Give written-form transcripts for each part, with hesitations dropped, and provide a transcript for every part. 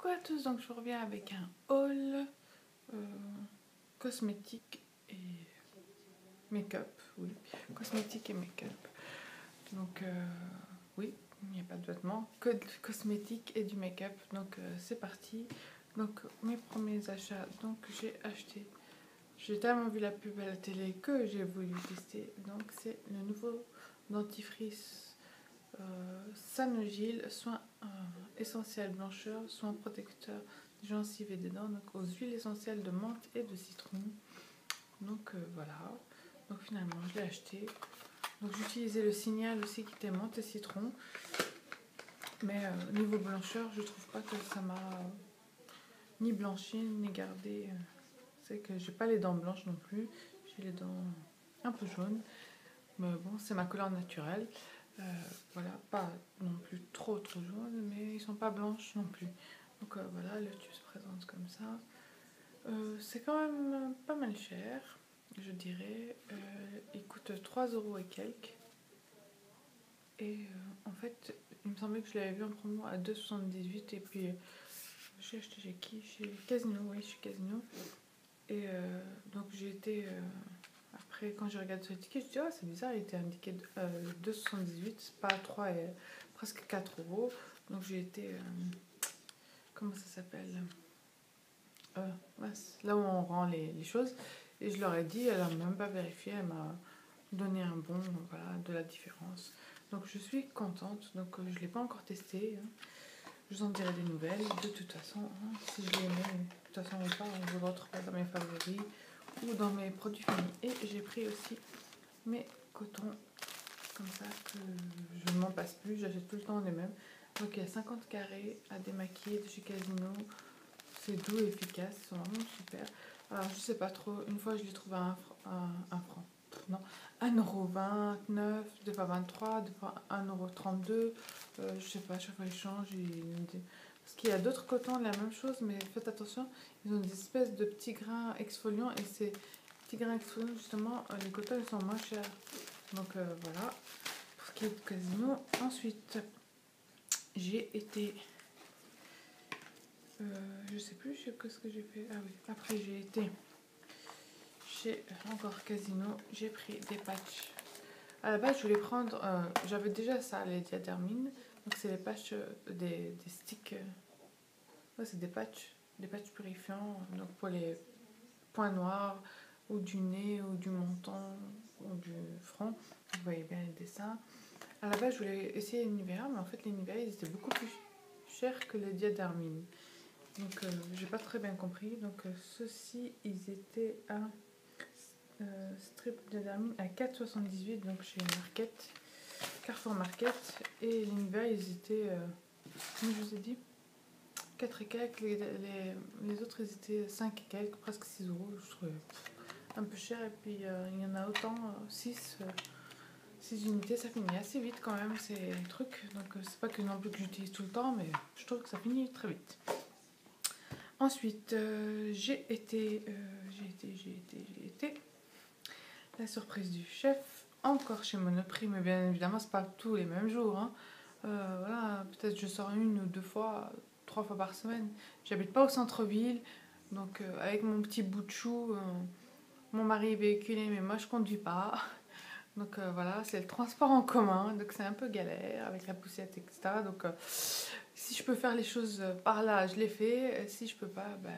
Coucou à tous, donc je reviens avec un haul cosmétique et make-up, oui, cosmétique et make-up. Donc oui, il n'y a pas de vêtements, que de cosmétique et du make-up, donc c'est parti. Donc mes premiers achats, donc j'ai tellement vu la pub à la télé que j'ai voulu tester, donc c'est le nouveau dentifrice Sanogil, soin essentiel blancheur, soin protecteur des gencives et des dents, donc aux huiles essentielles de menthe et de citron. Donc voilà, donc finalement je l'ai acheté. Donc j'utilisais le Signal aussi qui était menthe et citron, mais niveau blancheur je trouve pas que ça m'a ni blanchi ni gardé. C'est que j'ai pas les dents blanches non plus, j'ai les dents un peu jaunes, mais bon c'est ma couleur naturelle. Voilà, pas non plus trop jaunes, mais ils sont pas blanches non plus. Donc voilà, le tube se présente comme ça. C'est quand même pas mal cher, je dirais. Il coûte 3 € et quelques. Et en fait, il me semblait que je l'avais vu en promo à 2,78 et puis j'ai acheté chez qui? Chez Casino, oui, chez Casino. Et donc j'ai été... après, quand je regarde sur le ticket, je dis, oh, c'est bizarre, il était indiqué 2,78, c'est pas 3 et presque 4 €. Donc j'ai été, comment ça s'appelle, là où on rend les choses. Et je leur ai dit, elle n'a même pas vérifié, elle m'a donné un bon, voilà, de la différence. Donc je suis contente, donc je ne l'ai pas encore testé. Hein. Je vous en dirai des nouvelles, de toute façon, hein, si je l'ai aimé, de toute façon ou pas, vous le retrouverez dans mes favoris ou dans mes produits finis. Et j'ai pris aussi mes cotons comme ça que je ne m'en passe plus, j'achète tout le temps les mêmes. Donc il y a 50 carrés à démaquiller de chez Casino, c'est doux et efficace, ils sont vraiment super. Alors je sais pas trop, une fois je les trouve à un franc, non, 1,29 €, des fois 23, des fois 1,32 €, je sais pas, chaque fois ils changent. Parce qu'il y a d'autres cotons de la même chose, mais faites attention, ils ont des espèces de petits grains exfoliants et ces petits grains exfoliants justement, les cotons ils sont moins chers. Donc voilà, pour ce qui est de Casino. Ensuite, j'ai été, je sais plus ce que j'ai fait. Ah oui, après j'ai été chez encore Casino, j'ai pris des patchs. À la base, je voulais prendre, j'avais déjà ça, les diadermines. Donc c'est les patchs, des sticks, ouais, c'est des patchs purifiants, donc pour les points noirs, ou du nez, ou du menton, ou du front. Vous voyez bien les dessins. À la base, je voulais essayer les Nivea, mais en fait, les Nivea, ils étaient beaucoup plus chers que les diadermines. Donc, j'ai pas très bien compris. Donc, ceux-ci, ils étaient à strip diadermine à 4,78, donc chez Market, Carrefour Market. Et les Nivea, ils étaient, comme je vous ai dit, 4 et quelques. Les autres, ils étaient 5 et quelques, presque 6 €. Je trouvais un peu cher. Et puis, il y en a autant, 6 unités, ça finit assez vite quand même ces trucs. Donc c'est pas que non plus que j'utilise tout le temps, mais je trouve que ça finit très vite. Ensuite, j'ai été la surprise du chef, encore chez Monoprix, mais bien évidemment c'est pas tous les mêmes jours. Hein. Voilà, peut-être je sors 1 ou 2 fois, 3 fois par semaine. J'habite pas au centre-ville, donc avec mon petit bout de chou, mon mari est véhiculé, mais moi je conduis pas. Donc voilà, c'est le transport en commun, donc c'est un peu galère avec la poussette, etc. Donc si je peux faire les choses par là, je les fais. Si je peux pas, ben,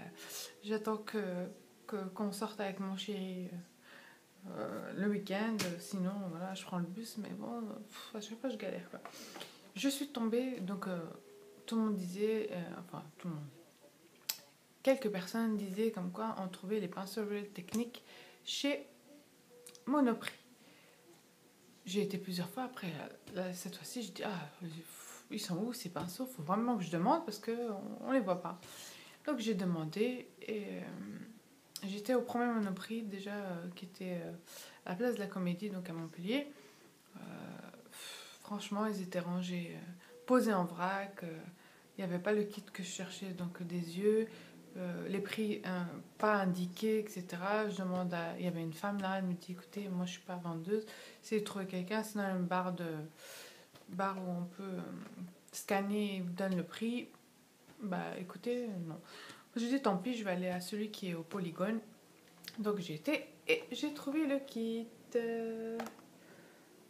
j'attends qu'on sorte avec mon chéri le week-end. Sinon, voilà, je prends le bus, mais bon, à chaque fois je galère, quoi. Je suis tombée, donc tout le monde disait, enfin tout le monde, quelques personnes disaient comme quoi on trouvait les pinceaux Real Technique chez Monoprix. J'ai été plusieurs fois après, là, cette fois-ci, je dis, ah, ils sont où ces pinceaux? Faut vraiment que je demande parce qu'on les voit pas. Donc j'ai demandé et j'étais au premier Monoprix déjà qui était à la place de la Comédie, donc à Montpellier. Franchement, ils étaient rangés, posés en vrac. Il n'y avait pas le kit que je cherchais, donc des yeux. Les prix pas indiqués, etc. Je demande il y avait une femme là, elle me dit écoutez, moi je suis pas vendeuse, si vous trouvez quelqu'un, c'est dans une barre où on peut scanner et vous donne le prix. Bah écoutez, non. J'ai dit tant pis, je vais aller à celui qui est au Polygone. Donc j'ai été et j'ai trouvé le kit.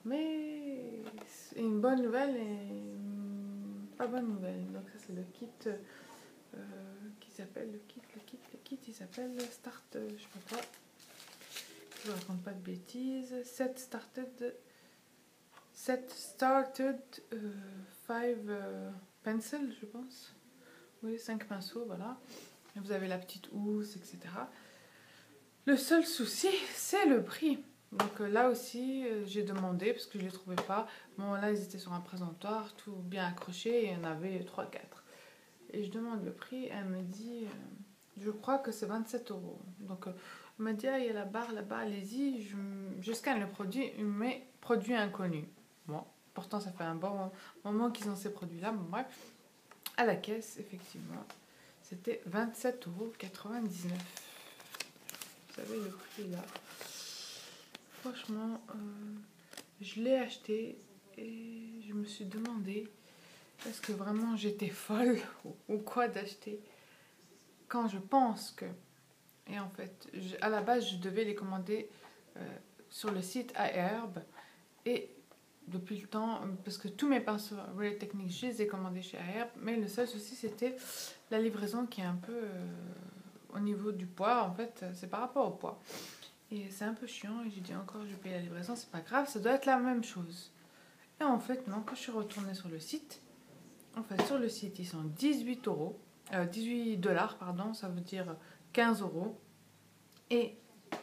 Mais c'est une bonne nouvelle et une pas bonne nouvelle. Donc ça c'est le kit qui s'appelle le kit il s'appelle Start, je sais pas quoi. Je raconte pas de bêtises. Set started 5 pencils, je pense. Oui, 5 pinceaux, voilà. Et vous avez la petite housse, etc. Le seul souci, c'est le prix. Donc là aussi, j'ai demandé parce que je ne les trouvais pas. Bon, là, ils étaient sur un présentoir, tout bien accroché, et il y en avait 3-4. Et je demande le prix, elle me dit, je crois que c'est 27 euros. Donc, elle m'a dit, ah, il y a la barre là-bas, allez-y. Je scanne le produit, il me met produit inconnu. Bon, pourtant, ça fait un bon moment qu'ils ont ces produits-là. Bon, bref, à la caisse, effectivement, c'était 27,99 €. Vous savez, le prix là. Franchement, je l'ai acheté et je me suis demandé est-ce que vraiment j'étais folle ou quoi d'acheter quand je pense que. Et en fait, à la base, je devais les commander sur le site iHerb et depuis le temps, parce que tous mes pinceaux Real Techniques, je les ai commandés chez iHerb, mais le seul souci c'était la livraison qui est un peu au niveau du poids. En fait, c'est par rapport au poids. Et c'est un peu chiant, et j'ai dit encore, je paye la livraison, c'est pas grave, ça doit être la même chose. Et en fait, non, quand je suis retournée sur le site, en fait, sur le site, ils sont 18 dollars, pardon, ça veut dire 15 euros. Et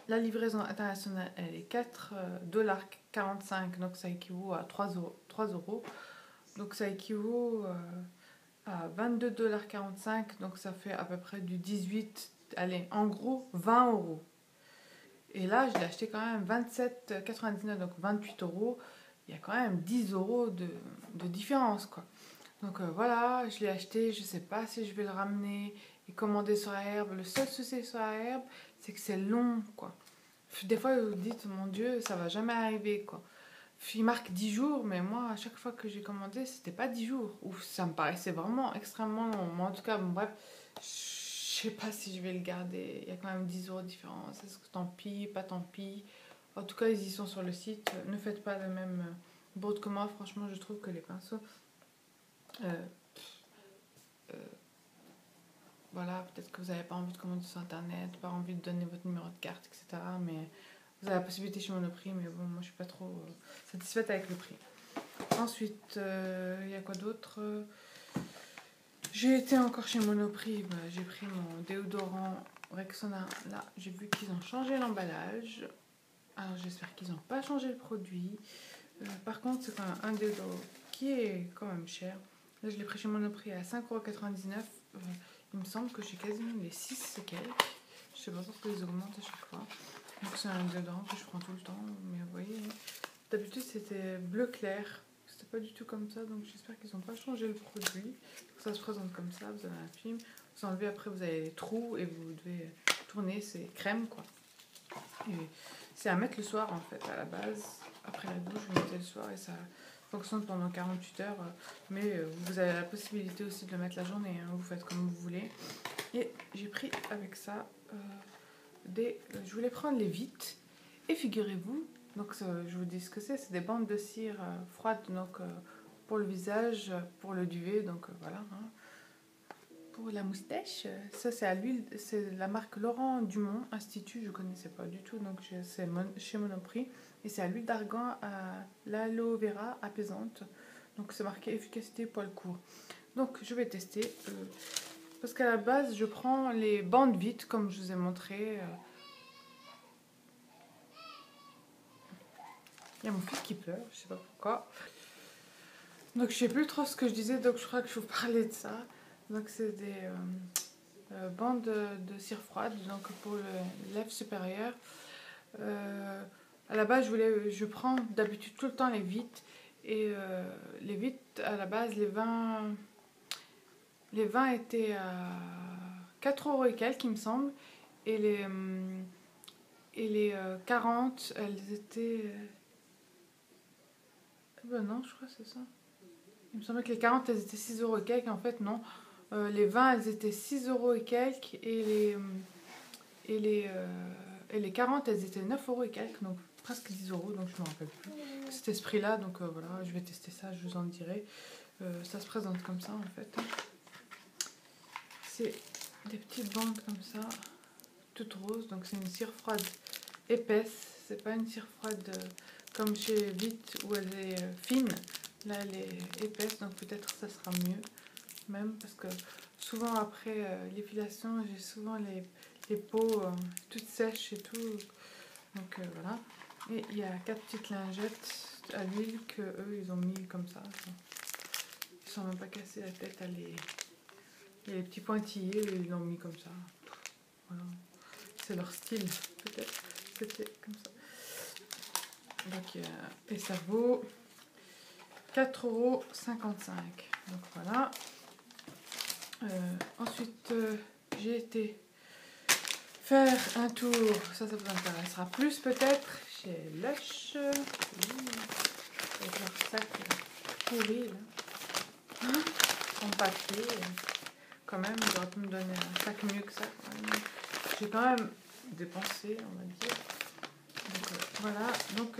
la livraison internationale, elle est 4,45 $, donc ça équivaut à 3 euros. Donc ça équivaut à 22,45 $, donc ça fait à peu près du 18, allez, en gros, 20 euros. Et là, je l'ai acheté quand même 27,99 €, donc 28 euros. Il y a quand même 10 euros de différence, quoi. Donc voilà, je l'ai acheté. Je ne sais pas si je vais le ramener et commander sur Aherbe. Le seul souci sur Aherbe, c'est que c'est long, quoi. Des fois, vous dites, mon Dieu, ça va jamais arriver, quoi. Il marque 10 jours, mais moi, à chaque fois que j'ai commandé, c'était pas 10 jours. Ouf, ça me paraissait vraiment extrêmement long. Mais en tout cas, bon, bref, je sais pas si je vais le garder. Il y a quand même 10 euros de différence. Est-ce que tant pis, pas tant pis. En tout cas, ils y sont sur le site. Ne faites pas le même board que moi. Franchement, je trouve que les pinceaux... euh, euh, voilà, peut-être que vous n'avez pas envie de commander sur Internet, pas envie de donner votre numéro de carte, etc. Mais vous avez la possibilité chez Monoprix. Mais bon, moi, je suis pas trop satisfaite avec le prix. Ensuite, il y a quoi d'autre? J'ai été encore chez Monoprix, bah, j'ai pris mon déodorant Rexona. Là, j'ai vu qu'ils ont changé l'emballage. Alors, j'espère qu'ils n'ont pas changé le produit. Par contre, c'est quand même un déodorant qui est quand même cher. Là, je l'ai pris chez Monoprix à 5,99 €. Il me semble que j'ai quasiment les 6 et quelques. Je sais pas pourquoi ils augmentent à chaque fois. Donc, c'est un déodorant que je prends tout le temps. Mais vous voyez, d'habitude, c'était bleu clair. C'était pas du tout comme ça, donc j'espère qu'ils n'ont pas changé le produit. Ça se présente comme ça, vous avez un film, vous enlevez, après vous avez les trous et vous devez tourner, c'est crème, quoi. Et c'est à mettre le soir en fait, à la base. Après la douche, vous mettez le soir et ça fonctionne pendant 48 heures. Mais vous avez la possibilité aussi de le mettre la journée, hein, vous faites comme vous voulez. Et j'ai pris avec ça je voulais prendre les vites. Et figurez-vous, donc je vous dis ce que c'est des bandes de cire froides, donc pour le visage, pour le duvet, donc voilà. Hein. Pour la moustache, ça c'est à l'huile, c'est la marque Laurent Dumont Institut, je connaissais pas du tout, donc c'est chez Monoprix. Et c'est à l'huile d'argan à l'aloe vera apaisante. Donc c'est marqué efficacité poil court. Donc je vais tester. Parce qu'à la base, je prends les bandes vites, comme je vous ai montré. Il y a mon fils qui pleure, je sais pas pourquoi. Donc je sais plus trop ce que je disais, donc je crois que je vous parlais de ça. Donc c'est des bandes de cire froide, donc pour le lèvre supérieur. À la base, je prends d'habitude tout le temps les vites. Et les vites, à la base, les 20 étaient à 4 euros et quelques, il me semble. Et les 40, elles étaient... Ben non, je crois que c'est ça. Il me semblait que les 40, elles étaient 6 euros et quelques. En fait, non. Les 20, elles étaient 6 € et quelques. Et les 40, elles étaient 9 € et quelques. Donc presque 10 €. Donc je ne me rappelle plus. Cet esprit-là. Donc voilà, je vais tester ça. Je vous en dirai. Ça se présente comme ça en fait. C'est des petites bandes comme ça. Toutes roses. Donc c'est une cire froide épaisse. C'est pas une cire froide comme chez Vite où elle est fine. Là elle est épaisse. Donc peut-être ça sera mieux. Même parce que souvent après l'épilation j'ai souvent les peaux toutes sèches et tout, donc voilà. Et il y a 4 petites lingettes à l'huile que eux ils ont mis comme ça, ils sont même pas cassés la tête à les... Il y a les petits pointillés et ils l'ont mis comme ça, voilà. C'est leur style peut-être, c'était comme ça. Donc, et ça vaut 4,55 €, donc voilà. Ensuite, j'ai été faire un tour, ça vous intéressera plus peut-être, chez Lush. Avec leur sac pourri, là. En papier. Quand même, ils auraient pu me donner un sac mieux que ça. J'ai quand même dépensé, on va dire. Donc, voilà, donc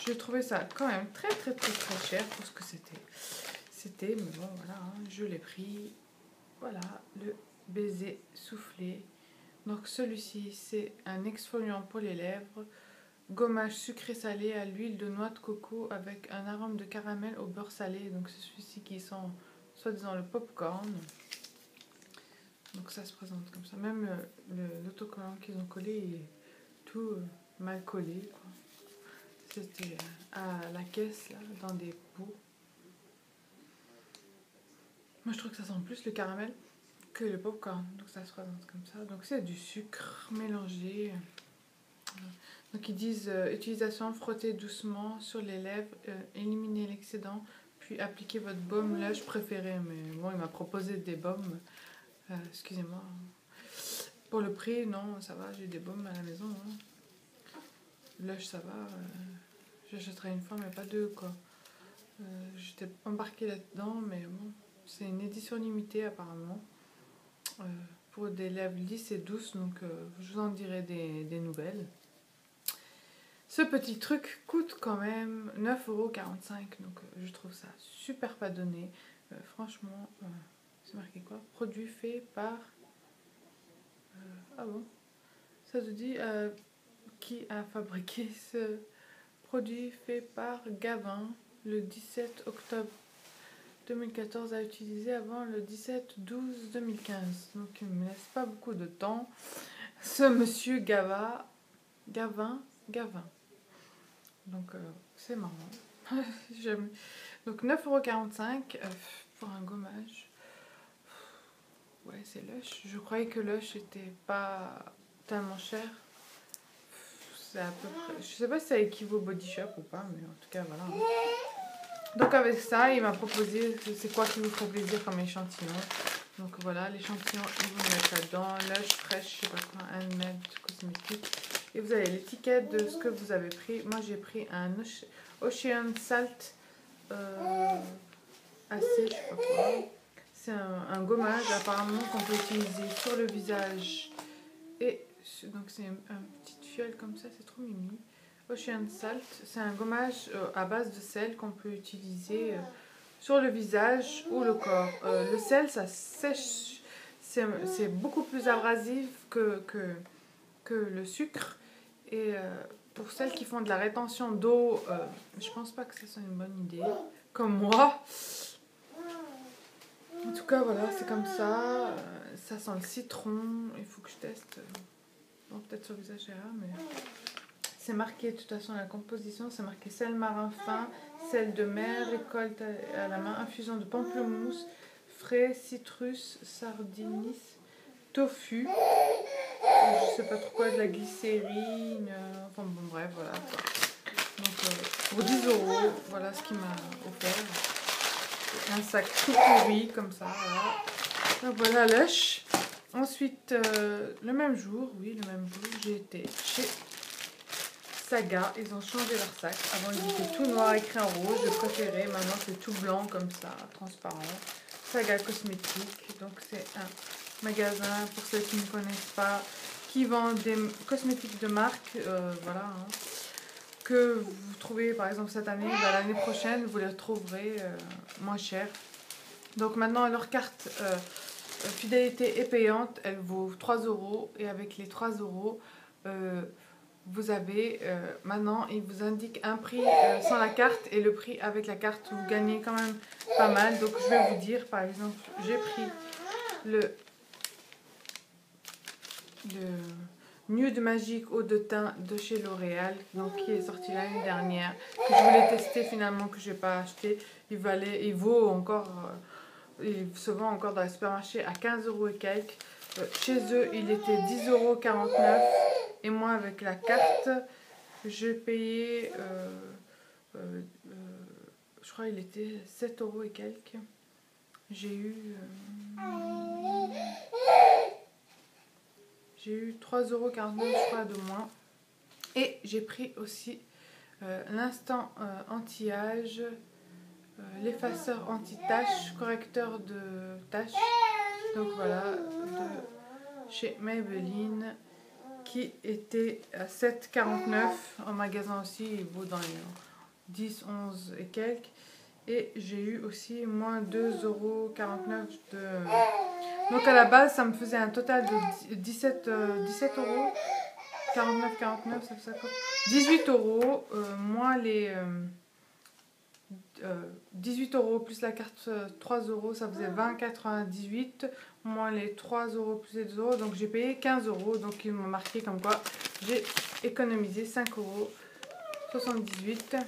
j'ai trouvé ça quand même très cher pour ce que c'était, mais bon voilà, hein, je l'ai pris. Voilà le baiser soufflé. Donc celui-ci c'est un exfoliant pour les lèvres, gommage sucré salé à l'huile de noix de coco avec un arôme de caramel au beurre salé. Donc c'est celui-ci qui sent soi-disant le popcorn. Donc ça se présente comme ça. Même l'autocollant qu'ils ont collé il est tout mal collé, quoi. C'était à la caisse là, dans des pots. Moi je trouve que ça sent plus le caramel que le popcorn, donc ça se présente comme ça. Donc c'est du sucre mélangé. Donc ils disent utilisation, frottez doucement sur les lèvres, éliminez l'excédent, puis appliquez votre baume Lush préféré. Mais bon, il m'a proposé des baumes, excusez-moi. Pour le prix, non, ça va, j'ai des baumes à la maison. Hein. Lush, ça va. J'achèterai une fois, mais pas deux, quoi. J'étais embarquée là-dedans, mais bon, c'est une édition limitée apparemment. Pour des lèvres lisses et douces, donc je vous en dirai des nouvelles. Ce petit truc coûte quand même 9,45 €, donc je trouve ça super pas donné. Franchement, c'est marqué quoi? Produit fait par... ah bon? Ça te dit qui a fabriqué ce produit fait par Gavin le 17 octobre 2014 à utiliser avant le 17/12/2015. Donc il ne me laisse pas beaucoup de temps. Ce monsieur Gavin. Donc c'est marrant. Donc 9,45 € pour un gommage. Ouais, c'est Lush. Je croyais que Lush était pas tellement cher. C'est à peu près... Je sais pas si ça équivaut au Body Shop ou pas, mais en tout cas voilà. Donc avec ça, il m'a proposé c'est quoi qui vous ferait plaisir comme échantillon. Donc voilà, l'échantillon, ils vont le mettre là-dedans. Lush, Fresh, je sais pas quoi, handmade, cosmétique. Et vous avez l'étiquette de ce que vous avez pris. Moi j'ai pris un Ocean Salt AC, je sais pas quoi. C'est un gommage apparemment qu'on peut utiliser sur le visage. Et donc c'est une petite fiole comme ça, c'est trop mimi. Ocean Salt, c'est un gommage à base de sel qu'on peut utiliser sur le visage ou le corps. Le sel, ça sèche, c'est beaucoup plus abrasif que le sucre. Et pour celles qui font de la rétention d'eau, je pense pas que ça soit une bonne idée, comme moi. En tout cas, voilà, c'est comme ça. Ça sent le citron. Il faut que je teste. Bon, peut-être sur le visage, mais... C'est marqué, de toute façon, la composition, c'est marqué sel marin fin, sel de mer, récolte à la main, infusion de pamplemousse, frais, citrus, sardinis, tofu, je sais pas trop quoi, de la glycérine, enfin bon, bref, voilà. Donc, pour 10 €, voilà ce qu'il m'a offert. Un sac tout pourri, comme ça, voilà. Donc voilà, Lush. Ensuite, le même jour, j'ai été chez Saga, ils ont changé leur sac. Avant, ils étaient tout noir écrit en rouge, je préférais. Maintenant, c'est tout blanc comme ça, transparent. Saga Cosmétique. Donc c'est un magasin, pour ceux qui ne connaissent pas, qui vend des cosmétiques de marque, voilà, hein, que vous trouvez par exemple cette année, bah, l'année prochaine vous les retrouverez moins cher. Donc maintenant leur carte fidélité est payante, elle vaut 3 € et avec les 3 € vous avez maintenant il vous indique un prix sans la carte et le prix avec la carte, vous gagnez quand même pas mal. Donc je vais vous dire par exemple, j'ai pris le Nude Magique eau de teint de chez L'Oréal, donc qui est sorti l'année dernière, que je voulais tester finalement, que je n'ai pas acheté. Il vaut encore, il se vend encore dans les supermarchés à 15 € et quelques. Chez eux il était 10,49 € et moi avec la carte j'ai payé, je crois il était 7 € et quelques. J'ai eu 3,49 € je crois de moins. Et j'ai pris aussi l'instant anti-âge, l'effaceur anti-taches, correcteur de taches. Donc voilà, de chez Maybelline, qui était à 7,49 € en magasin aussi, il vaut dans les 10, 11 et quelques. Et j'ai eu aussi moins 2,49 € de... Donc à la base, ça me faisait un total de 17 €. 49, ça fait 18 €, moins les 18 € plus la carte 3 €, ça faisait 20,98 €, moins les 3 € plus les 2 €, donc j'ai payé 15 €. Donc ils m'ont marqué comme quoi j'ai économisé 5,78 €.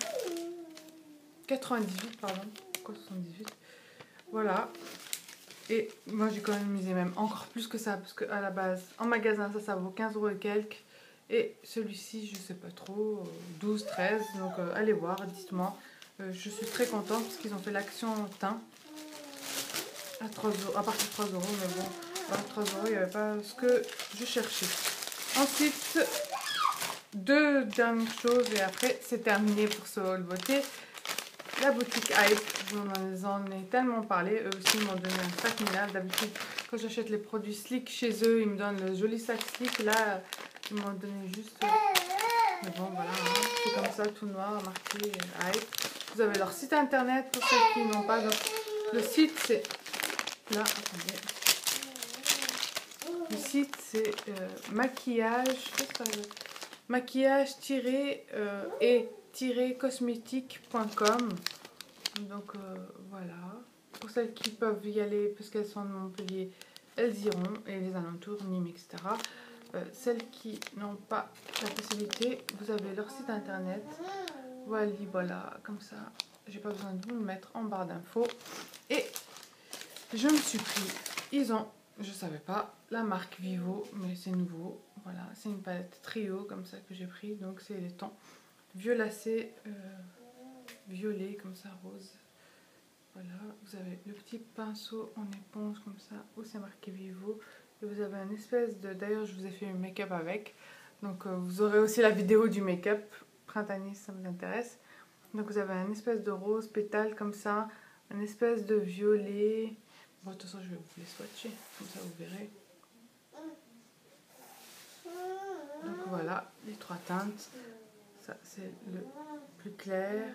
98, pardon, pourquoi 78? Voilà. Et moi j'ai économisé même encore plus que ça, parce qu'à la base, en magasin, ça vaut 15 € et quelques. Et celui-ci, je sais pas trop, 12, 13. Donc allez voir, dites-moi. Je suis très contente parce qu'ils ont fait l'action teint à 3 €, à partir de 3 €. Mais bon, à 3 €, il n'y avait pas ce que je cherchais. Ensuite, deux dernières choses et après c'est terminé pour ce haul beauté. La boutique Hype, j'en ai tellement parlé, eux aussi m'ont donné un sac minable. D'habitude, quand j'achète les produits Slick chez eux, ils me donnent le joli sac Slick. Là, ils m'ont donné juste... Mais bon, voilà, hein, c'est comme ça, tout noir, marqué Hype. Vous avez leur site internet pour ceux qui n'ont pas. Donc, le site, c'est... Là, attendez. Le site, c'est maquillage... maquillage-et-cosmétique.com. Donc voilà, pour celles qui peuvent y aller parce qu'elles sont de Montpellier, elles iront, et les alentours, Nîmes, etc. Celles qui n'ont pas la possibilité, vous avez leur site internet. Voilà, comme ça, j'ai pas besoin de vous le mettre en barre d'infos. Et je me suis pris, je savais pas, la marque Vivo, mais c'est nouveau. Voilà, c'est une palette trio comme ça que j'ai pris, donc c'est les tons violacés, violet comme ça, rose. Voilà, vous avez le petit pinceau en éponge comme ça, où c'est marqué Vivo. Et vous avez un espèce de... D'ailleurs, je vous ai fait un make-up avec. Donc vous aurez aussi la vidéo du make-up printanier si ça vous intéresse. Donc vous avez un espèce de rose pétale comme ça, un espèce de violet. Bon, de toute façon, je vais vous les swatcher, comme ça vous verrez. Donc voilà, les trois teintes. Ça, c'est le plus clair.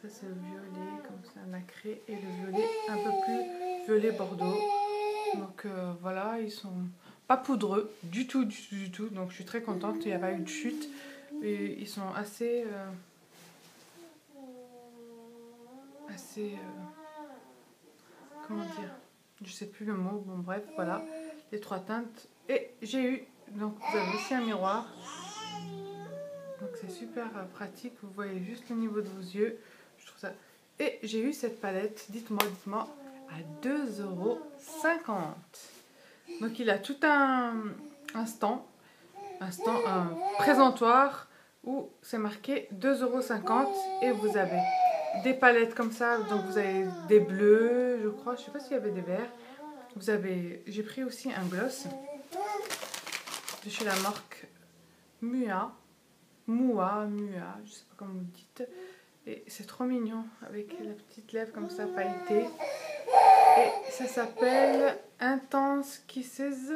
Ça, c'est le violet, comme ça, nacré. Et le violet un peu plus violet bordeaux. Donc voilà, ils sont pas poudreux du tout, du tout. Donc je suis très contente, il n'y a pas eu de chute. Et ils sont assez... comment dire, je sais plus le mot, bon bref, voilà, les trois teintes. Et j'ai eu, donc vous avez aussi un miroir, donc c'est super pratique, vous voyez juste le niveau de vos yeux, je trouve ça. Et j'ai eu cette palette, dites-moi, à 2,50 €. Donc il a tout un présentoir où c'est marqué 2,50 € et vous avez des palettes comme ça, donc vous avez des bleus, je crois, je sais pas s'il y avait des verts. Vous avez, j'ai pris aussi un gloss de chez la marque Mua, je sais pas comment vous dites. Et c'est trop mignon avec la petite lèvre comme ça pailletée. Et ça s'appelle Intense Kisses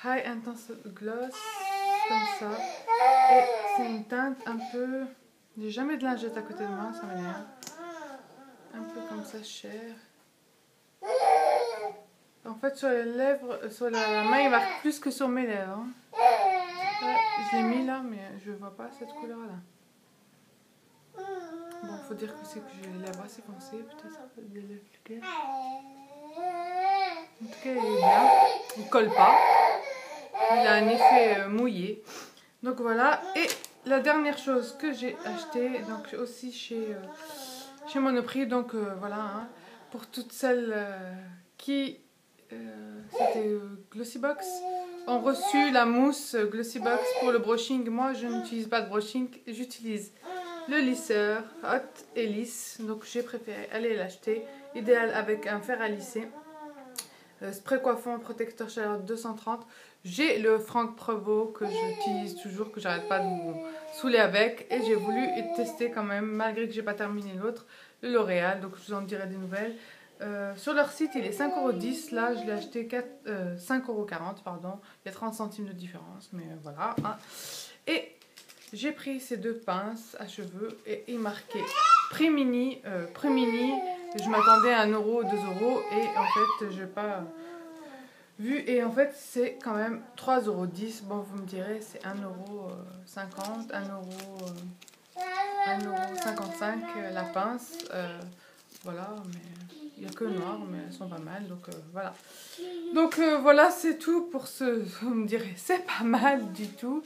High Intense Gloss, comme ça. Et c'est une teinte un peu... J'ai jamais de lingette à côté de moi, ça m'énerve. Un peu comme ça, cher. En fait, sur les lèvres, sur la main, il marque plus que sur mes lèvres. Hein. Ouais, je l'ai mis là, mais je vois pas cette couleur-là. Bon, faut dire que c'est que j'ai les lèvres assez foncées, peut-être des lèvres plus claires. En tout cas, il est bien. Il colle pas. Il a un effet mouillé. Donc voilà. Et la dernière chose que j'ai acheté, donc aussi chez Monoprix, donc voilà, hein, pour toutes celles qui c'était Glossybox ont reçu la mousse Glossybox pour le brushing. Moi, je n'utilise pas de brushing, j'utilise le lisseur hot et lisse, donc j'ai préféré aller l'acheter. Idéal avec un fer à lisser. Spray coiffant protecteur chaleur 230. J'ai le Franck Prevot que j'utilise toujours, que j'arrête pas de vous saouler avec, et j'ai voulu tester quand même, malgré que j'ai pas terminé l'autre, le L'Oréal, donc je vous en dirai des nouvelles. Sur leur site il est 5,10 €, là je l'ai acheté 5,40 €, pardon, il y a 30 centimes de différence, mais voilà. Hein. Et j'ai pris ces deux pinces à cheveux et il marquait prix mini, je m'attendais à 1 € ou 2 €, et en fait j'ai pas vu, et en fait c'est quand même 3,10 €. Bon, vous me direz c'est 1,50 €, 1,55 € la pince, voilà, mais il n'y a que noir, mais elles sont pas mal, donc voilà. Donc voilà, c'est tout pour ce, vous me direz, c'est pas mal du tout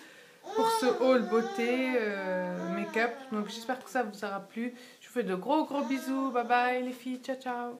pour ce haul beauté make-up. Donc j'espère que ça vous aura plu. Je vous fais de gros bisous, bye bye les filles, ciao ciao.